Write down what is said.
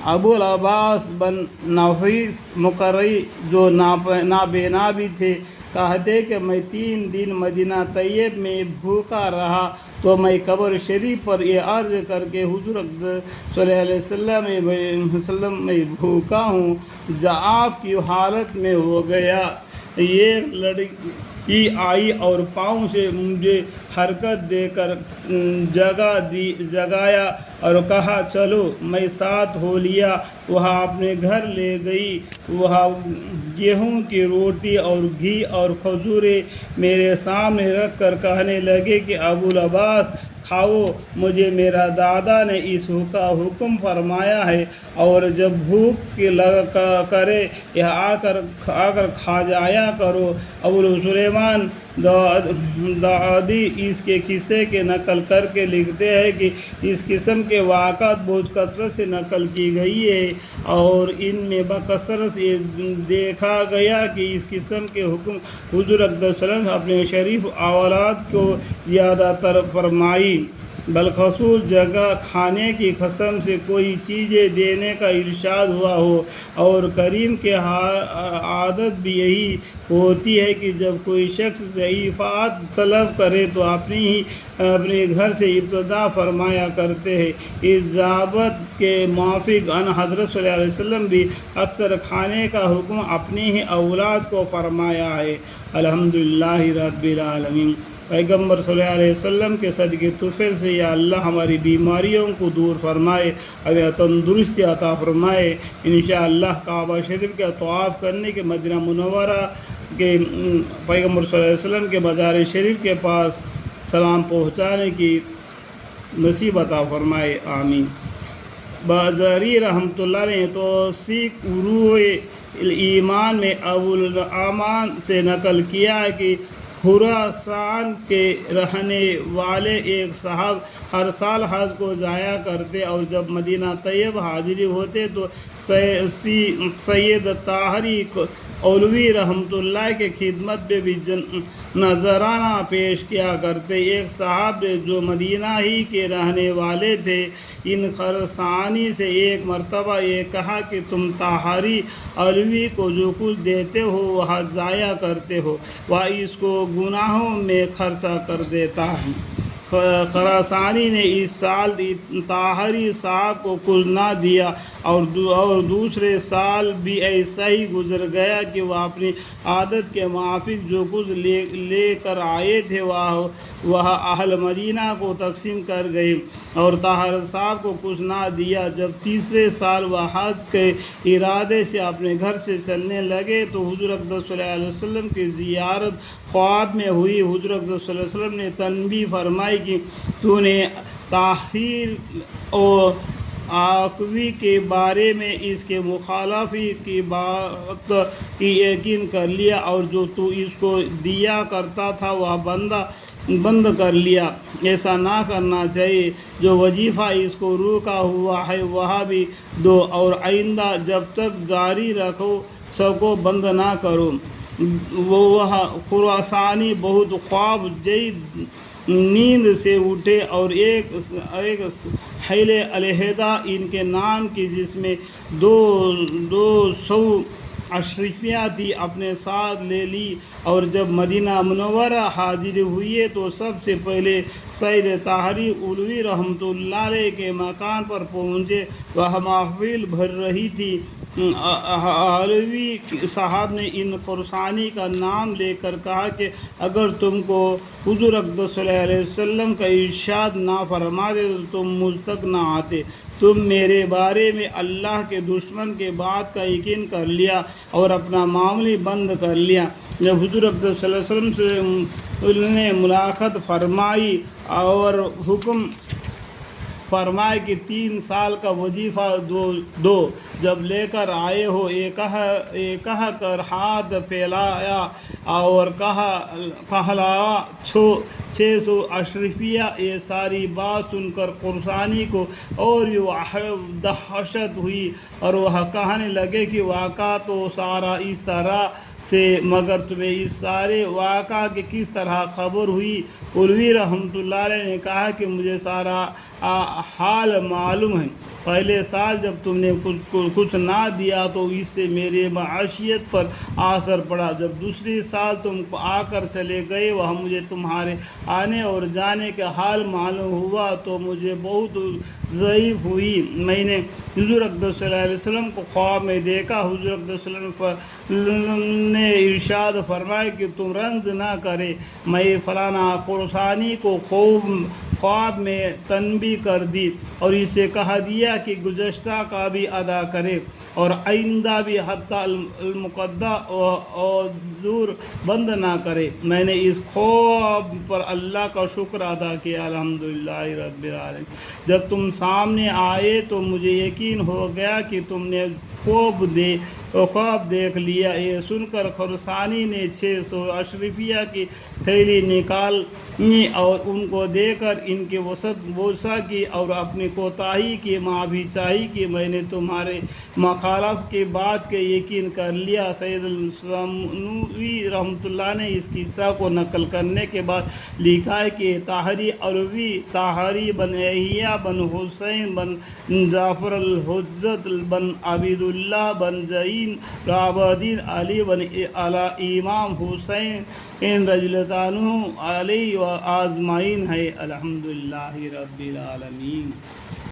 ابو العباس بن نفیس مقرئی جو نابینا بھی تھے کہتے کہ میں 3 دن مدینہ طیب میں بھوکا رہا تو میں قبر شریف پر یہ عرض کر کے حضور اقدس صلی اللہ علیہ وسلم میں بھوکا ہوں آپ کی حالت میں ہو گیا۔ یہ لڑکی آئی اور پاؤں سے مجھے حرکت دے کر جگایا اور کہا چلو، میں ساتھ ہو لیا۔ وہاں اپنے گھر لے گئی، وہاں گیہوں کی روٹی اور گھی اور کھجوریں میرے سامنے رکھ کر کہنے لگے کہ ابو العباس کھاؤ، مجھے میرا دادا نے اس کا حکم فرمایا ہے، اور جب بھوک کرے آ کر کھا جایا کرو۔ ابو سلیمان داودی اس کے قصے کے نقل کر کے لکھتے ہیں کہ اس قسم کے واقعات بہت کثرت سے نقل کی گئی ہے، اور ان میں بکثرت یہ دیکھا گیا کہ اس قسم کے حکم حضور اقدس صلی اللہ علیہ وسلم اپنے شریف اولاد کو زیادہ تر فرمائی۔ بالخصوص جگہ کھانے کی قسم سے کوئی چیزیں دینے کا ارشاد ہوا ہو، اور کریم کے عادت بھی یہی ہوتی ہے کہ جب کوئی شخص ضیافت طلب کرے تو اپنے گھر سے ابتدا فرمایا کرتے ہیں۔ اس ضابط کے موافق ان حضرت صلی اللہ علیہ وسلم بھی اکثر کھانے کا حکم اپنی ہی اولاد کو فرمایا ہے۔ الحمدللہ رب العالمین۔ پیغمبر صلی اللہ علیہ وسلم کے صدقے طفیل سے یا اللہ ہماری بیماریوں کو دور فرمائے، ہمیں تندرستی عطا فرمائے۔ انشاءاللہ کعبہ شریف کے طواف کرنے کے مدینہ منورہ کے پیغمبر صلی اللہ علیہ وسلم کے مزار شریف کے پاس سلام پہنچانے کی نصیب عطا فرمائے، آمین۔ بازاری رحمۃ اللہ نے توثیق عروہ ایمان میں ابو الامان سے نقل کیا ہے کہ خراسان کے رہنے والے ایک صاحب ہر سال حج کو جایا کرتے، اور جب مدینہ طیب حاضر ہوتے تو سید طاہری اولوی رحمۃ اللہ کے خدمت میں بھی نذرانہ پیش کیا کرتے۔ ایک صاحب جو مدینہ ہی کے رہنے والے تھے، ان خراسانی سے ایک مرتبہ یہ کہا کہ تم طاہری اولوی کو جو کچھ دیتے ہو وہ ضائع کرتے ہو، وہ اس کو گناہوں میں خرچہ کر دیتا ہے۔ خراسانی نے اس سال طاہری صاحب کو کچھ نہ دیا، اور دوسرے سال بھی ایسا ہی گزر گیا کہ وہ اپنی عادت کے موافق جو کچھ لے کر آئے تھے وہ اہل مدینہ کو تقسیم کر گئے، اور طاہر صاحب کو کچھ نہ دیا۔ جب تیسرے سال وہ حج کے ارادے سے اپنے گھر سے چلنے لگے تو حضور اقدس صلی اللہ علیہ وسلم کی زیارت خواب میں ہوئی۔ حضور اقدس صلی اللہ علیہ وسلم نے تنبیہ فرمائی کہ تو نے طاہر اور آقوی کے بارے میں اس کے مخالفی کی بات کی یقین کر لیا، اور جو تو اس کو دیا کرتا تھا وہ بند کر لیا۔ ایسا نہ کرنا چاہیے۔ جو وظیفہ اس کو روکا ہوا ہے وہ بھی دو، اور آئندہ جب تک جاری رکھو سکو بند نہ کرو۔ وہ خراسانی بہت خواب زید نیند سے اٹھے، اور ایک حیل علیحدہ ان کے نام کی جس میں 200 اشرفیاں تھی اپنے ساتھ لے لی، اور جب مدینہ منورہ حاضر ہوئے تو سب سے پہلے سید طاہری اولوی رحمۃ اللہ علیہ کے مکان پر پہنچے۔ وہ محفل بھر رہی تھی۔ اولوی صاحب نے ان خراسانی کا نام لے کر کہا کہ اگر تم کو حضور اقدس صلی اللہ علیہ وسلم کا ارشاد نہ فرماتے تو تم مجھ تک نہ آتے۔ تم میرے بارے میں اللہ کے دشمن کے بات کا یقین کر لیا اور اپنا معاملہ بند کر لیا۔ جب حضور اقدس صلی اللہ علیہ وسلم سے نے ملاقات فرمائی اور حکم فرمایا کہ 3 سال کا وظیفہ دو، جب لے کر آئے ہو یہ کہہ کر ہاتھ پھیلایا اور کہلایا 600 اشرفیہ۔ یہ ساری بات سن کر خراسانی کو اور دہشت ہوئی، اور وہ کہنے لگے کہ واقعہ تو سارا اس طرح سے، مگر تمہیں اس سارے واقعہ کی کس طرح خبر ہوئی؟ اولوی رحمۃ اللہ علیہ نے کہا کہ مجھے سارا حال معلوم ہے۔ پہلے سال جب تم نے کچھ نہ دیا تو اس سے میرے معاشیت پر اثر پڑا، جب دوسری سال تم کو آ کر چلے گئے وہاں مجھے تمہارے آنے اور جانے کا حال معلوم ہوا تو مجھے بہت ضعیف ہوئی۔ میں نے حضور اقدس صلی اللہ علیہ وسلم کو خواب میں دیکھا، حضور اقدس صلی اللہ علیہ وسلم نے ارشاد فرمایا کہ تم رنج نہ کرے، میں فلانا خراسانی کو خواب میں تنبیہ کر دی اور اسے کہا دیا کہ گزشتہ کا بھی ادا کرے اور آئندہ بھی حتیٰ المقدہ اور دور بند نہ کرے۔ میں نے اس خواب پر اللہ کا شکر ادا کیا، الحمدللہ رب العالمین۔ جب تم سامنے آئے تو مجھے یقین ہو گیا کہ تم نے خواب دیکھ لیا۔ یہ سن کر خراسانی نے 600 اشرفیہ کی تھیلی نکالی اور ان کو دے کر ان کے وسط بوسہ کی اور اپنی کوتاہی کی معافی چاہی کہ میں نے تمہارے مخالف کی بات کے یقین کر لیا۔ سید السمنوی رحمۃ اللہ نے اس قصہ کو نقل کرنے کے بعد لکھا ہے کہ طاہری علوی، طاہری بن یحییٰ بن حسین بن جعفر الحجت بن عبید اللہ بن زین العابدین علی بن امام حسین رضی اللہ عنہ علیہ و اجمعین ہے، الحمدللہ رب العالمین۔